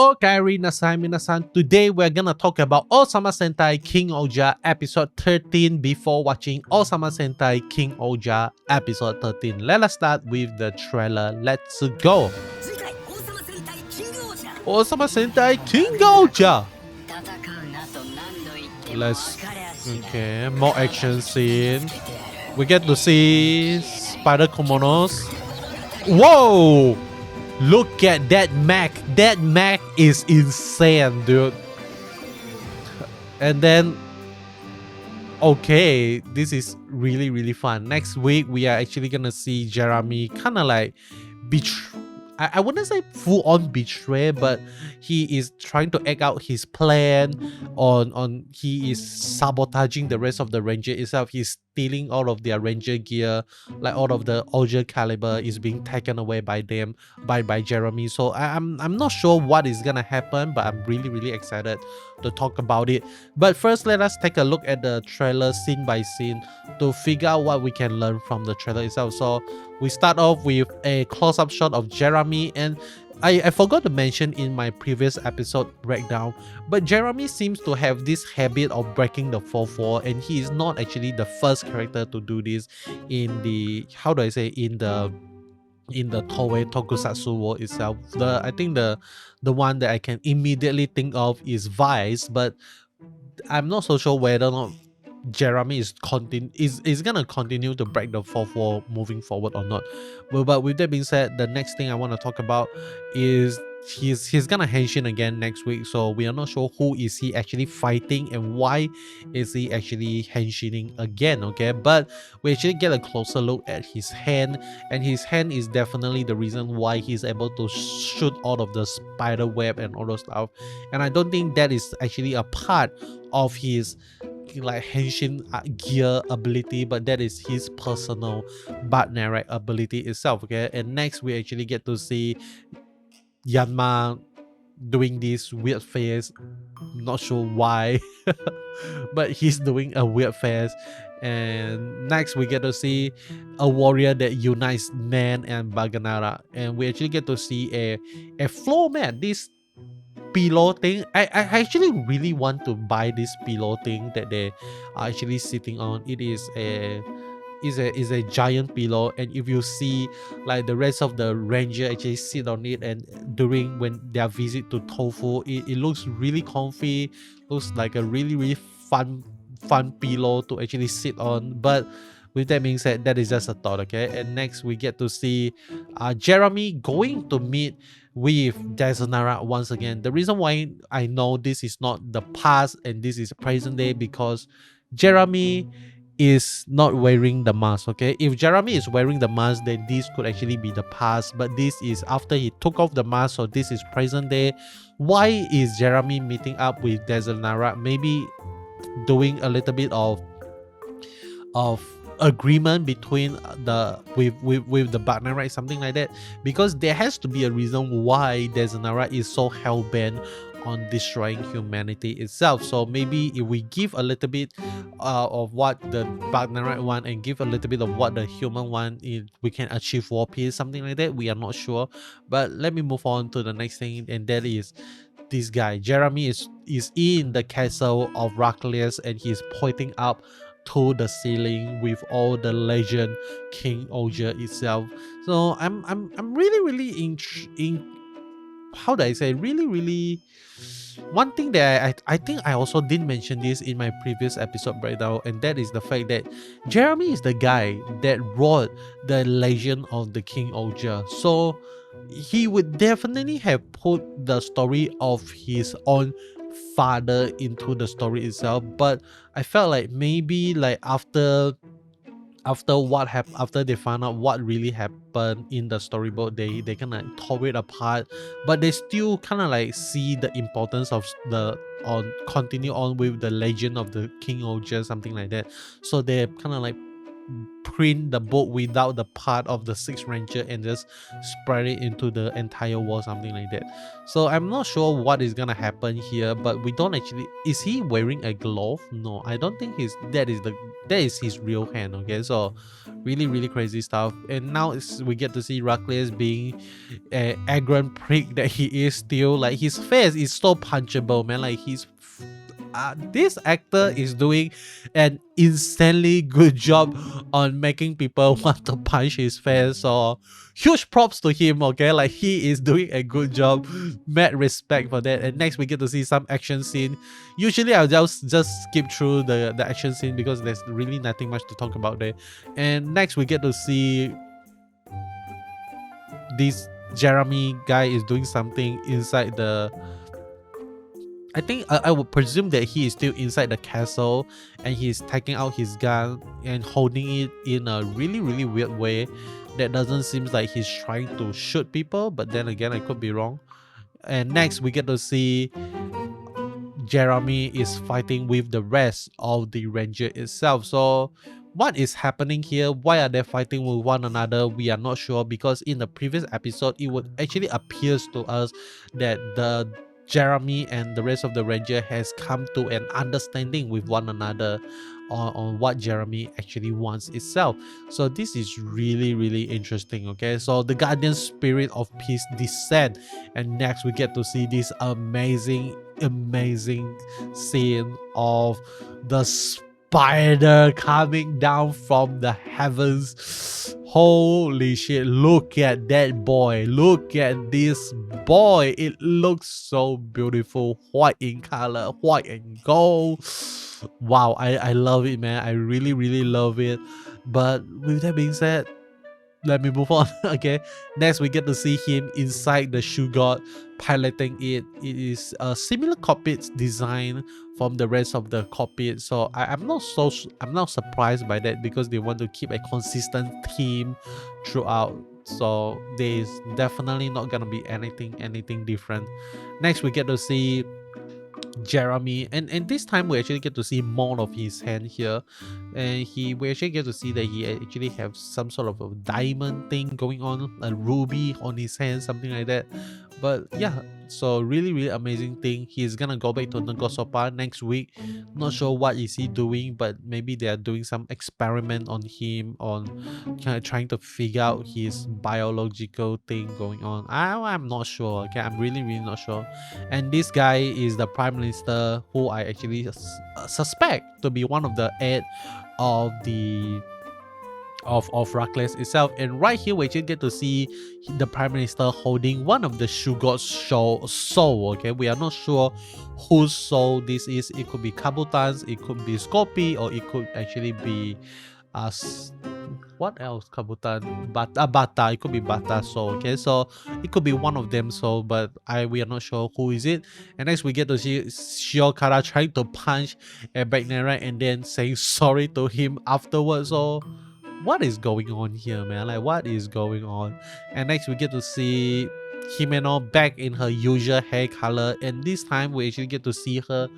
Okay, minasan. Today we're gonna talk about Ohsama Sentai King Ohger episode 13 before watching Ohsama Sentai King Ohger episode 13. Let us start with the trailer. Let's go. Ohsama Sentai King Ohger. Okay, more action scene. We get to see spider kimonos. Whoa! Look at that mech. That mech is insane, dude. And then, okay, this is really fun. Next week, we are actually gonna see Jeremy kind of like I wouldn't say full on betray, but he is trying to act out his plan on he is sabotaging the rest of the ranger itself. He's stealing all of their ranger gear, like all of the Ohger caliber is being taken away by them by Jeremy. So I'm not sure what is gonna happen, but I'm really excited to talk about it. But first, let us take a look at the trailer scene by scene to figure out what we can learn from the trailer itself. So we start off with a close-up shot of Jeremy, and I forgot to mention in my previous episode breakdown, but Jeremy seems to have this habit of breaking the fourth wall, and he is not actually the first character to do this in the, how do I say, in the Toei Tokusatsu world itself. I think the one that I can immediately think of is Vice, but I'm not so sure whether or not Jeremy is gonna continue to break the fourth wall moving forward or not. But with that being said, the next thing I want to talk about is he's gonna henshin again next week. So we are not sure who is he actually fighting and why is he actually henshining again. Okay, but we actually get a closer look at his hand, and his hand is definitely the reason why he's able to shoot all of the spider web and all those stuff. And I don't think that is actually a part of his like henshin gear ability, but that is his personal Bugnarak ability itself. Okay, and next we actually get to see Yanma doing this weird face, not sure why but he's doing a weird face. And next we get to see a warrior that unites man and Bugnarak, and we actually get to see a floor mat, this pillow thing. I actually really want to buy this pillow thing that they are actually sitting on. It is a giant pillow, and if you see like the rest of the ranger actually sit on it, and during when their visit to Tofu, it looks really comfy, looks like a really fun pillow to actually sit on. But with that being said, that is just a thought. Okay, and next we get to see Jeremy going to meet with Desanara once again. The reason why I know this is not the past and this is present day, because Jeremy is not wearing the mask. Okay, if Jeremy is wearing the mask, then this could actually be the past, but this is after he took off the mask, so this is present day. Why is Jeremy meeting up with Desanara? Maybe doing a little bit of agreement between with the Bugnarak, something like that, because there has to be a reason why Desanara is so hell-bent on destroying humanity itself. So maybe if we give a little bit of what the Bugnarak want and give a little bit of what the human want, we can achieve world peace, something like that. We are not sure, but let me move on to the next thing, and that is this guy. Jeremy is in the castle of Raklius, and he's pointing up to the ceiling with all the legend King Ohger itself. So I'm really how do I say, really one thing that I think I also didn't mention this in my previous episode breakdown, and that is the fact that Jeremy is the guy that wrote the legend of the King Ohger. So he would definitely have put the story of his own father into the story itself, but I felt like maybe like after they found out what really happened in the storybook, they kind of tore it apart, but they still kind of like see the importance of continue on with the legend of the King Ohger, something like that. So they kind of like print the book without the part of the sixth ranger and just spread it into the entire wall, something like that. So I'm not sure what is gonna happen here, but we don't actually. Is he wearing a glove? No, I don't think that is his real hand. Okay, so really crazy stuff. And now we get to see Ruckless being an arrogant prick that he is still. Like, his face is so punchable, man. Like, this actor is doing an insanely good job on making people want to punch his face. So huge props to him. Okay, like, he is doing a good job. Mad respect for that. And next we get to see some action scene. Usually I'll just skip through the action scene because there's really nothing much to talk about there. And next we get to see this Jeremy guy is doing something inside the, I think I would presume that he is still inside the castle, and he's taking out his gun and holding it in a really weird way that doesn't seem like he's trying to shoot people, but then again, I could be wrong. And next we get to see Jeremy is fighting with the rest of the ranger itself. So what is happening here? Why are they fighting with one another? We are not sure, because in the previous episode it would actually appears to us that the Jeremy and the rest of the ranger has come to an understanding with one another on what Jeremy actually wants itself. So this is really interesting. Okay, so the guardian spirit of peace descend, and next we get to see this amazing scene of the spider coming down from the heavens. Holy shit, look at that boy. Look at this boy. It looks so beautiful. White in color, white and gold. Wow, I love it, man. I really love it. But with that being said, let me move on. Okay, next we get to see him inside the shoe god piloting it. It is a similar cockpit design from the rest of the cockpit, so I'm not surprised by that, because they want to keep a consistent theme throughout. So there's definitely not gonna be anything different. Next we get to see Jeremy, and this time we actually get to see more of his hand here, and we actually get to see that he actually have some sort of a diamond thing going on, a ruby on his hand, something like that. But yeah, so really amazing thing. He's gonna go back to Nagosopa next week. Not sure what is he doing, but maybe they are doing some experiment on him, on kind of trying to figure out his biological thing going on. I'm not sure. Okay, I'm really not sure. And this guy is the prime minister, who I actually suspect to be one of the head of the of Ruckless itself. And right here we actually get to see the prime minister holding one of the shoe god's soul. Okay, we are not sure whose soul this is. It could be Kabutan's, it could be Scorpi, or it could actually be what else? Kabutan, Bata. It could be Bata soul. Okay, so it could be one of them soul, but we are not sure who is it. And next we get to see Shiokara trying to punch a Bugnarak and then saying sorry to him afterwards. So what is going on here, man? Like, what is going on? And next we get to see Himeno back in her usual hair color, and this time we actually get to see her.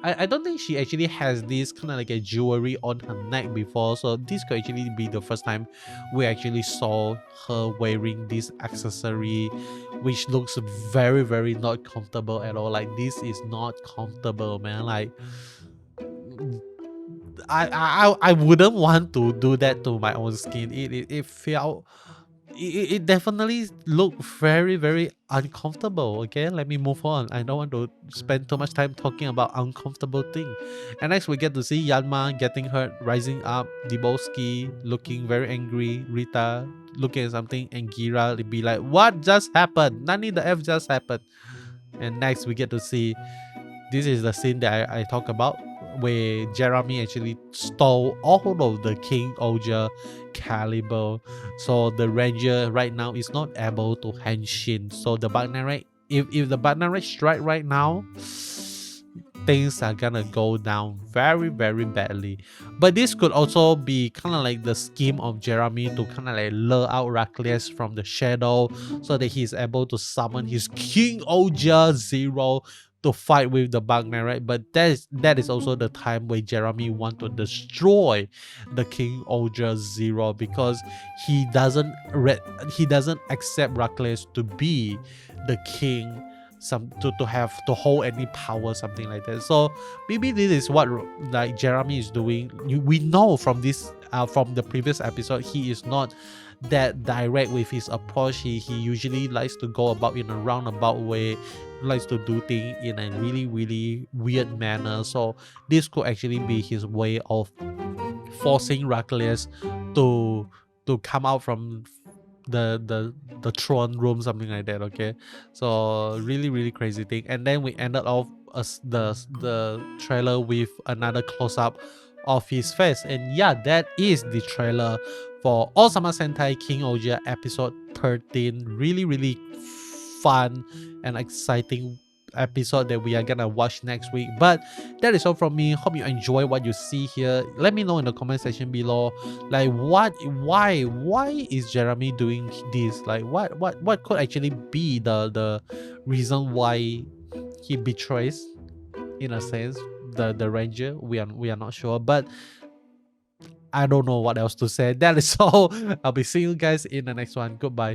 I don't think she actually has this kind of like a jewelry on her neck before, so this could actually be the first time we actually saw her wearing this accessory, which looks very not comfortable at all. Like, this is not comfortable, man. Like, I wouldn't want to do that to my own skin. It felt, it definitely looked very uncomfortable. Okay, let me move on. I don't want to spend too much time talking about uncomfortable thing. And next we get to see Yanma getting hurt, rising up, Dibowski looking very angry, Rita looking at something, and Gira be like, what just happened? Nani the F just happened? And next we get to see, this is the scene that I talk about, where Jeremy actually stole all of the King Ohger caliber. So the ranger right now is not able to henshin. So the Bugnarak, if the Bugnarak strike right now, things are gonna go down very badly. But this could also be kind of like the scheme of Jeremy to kind of like lure out Ruckless from the shadow, so that he's able to summon his King Ohger Zero to fight with the Bugnarak, but that is also the time where Jeremy want to destroy the King Ohger Zero, because he doesn't accept Rakles to be the king, to hold any power, something like that. So maybe this is what like Jeremy is doing. We know from this from the previous episode, he is not that direct with his approach. He usually likes to go about in a roundabout way, likes to do things in a really weird manner. So this could actually be his way of forcing Rakles to come out from the throne room, something like that. Okay, so really crazy thing. And then we ended off the trailer with another close-up of his face, and yeah, that is the trailer for Ohsama Sentai King Ohger episode 13. Really fun and exciting episode that we are gonna watch next week. But that is all from me. Hope you enjoy what you see here. Let me know in the comment section below, like why is Jeremy doing this? Like what could actually be the reason why he betrays, in a sense, the ranger. We are not sure, but I don't know what else to say. That is all. I'll be seeing you guys in the next one. Goodbye.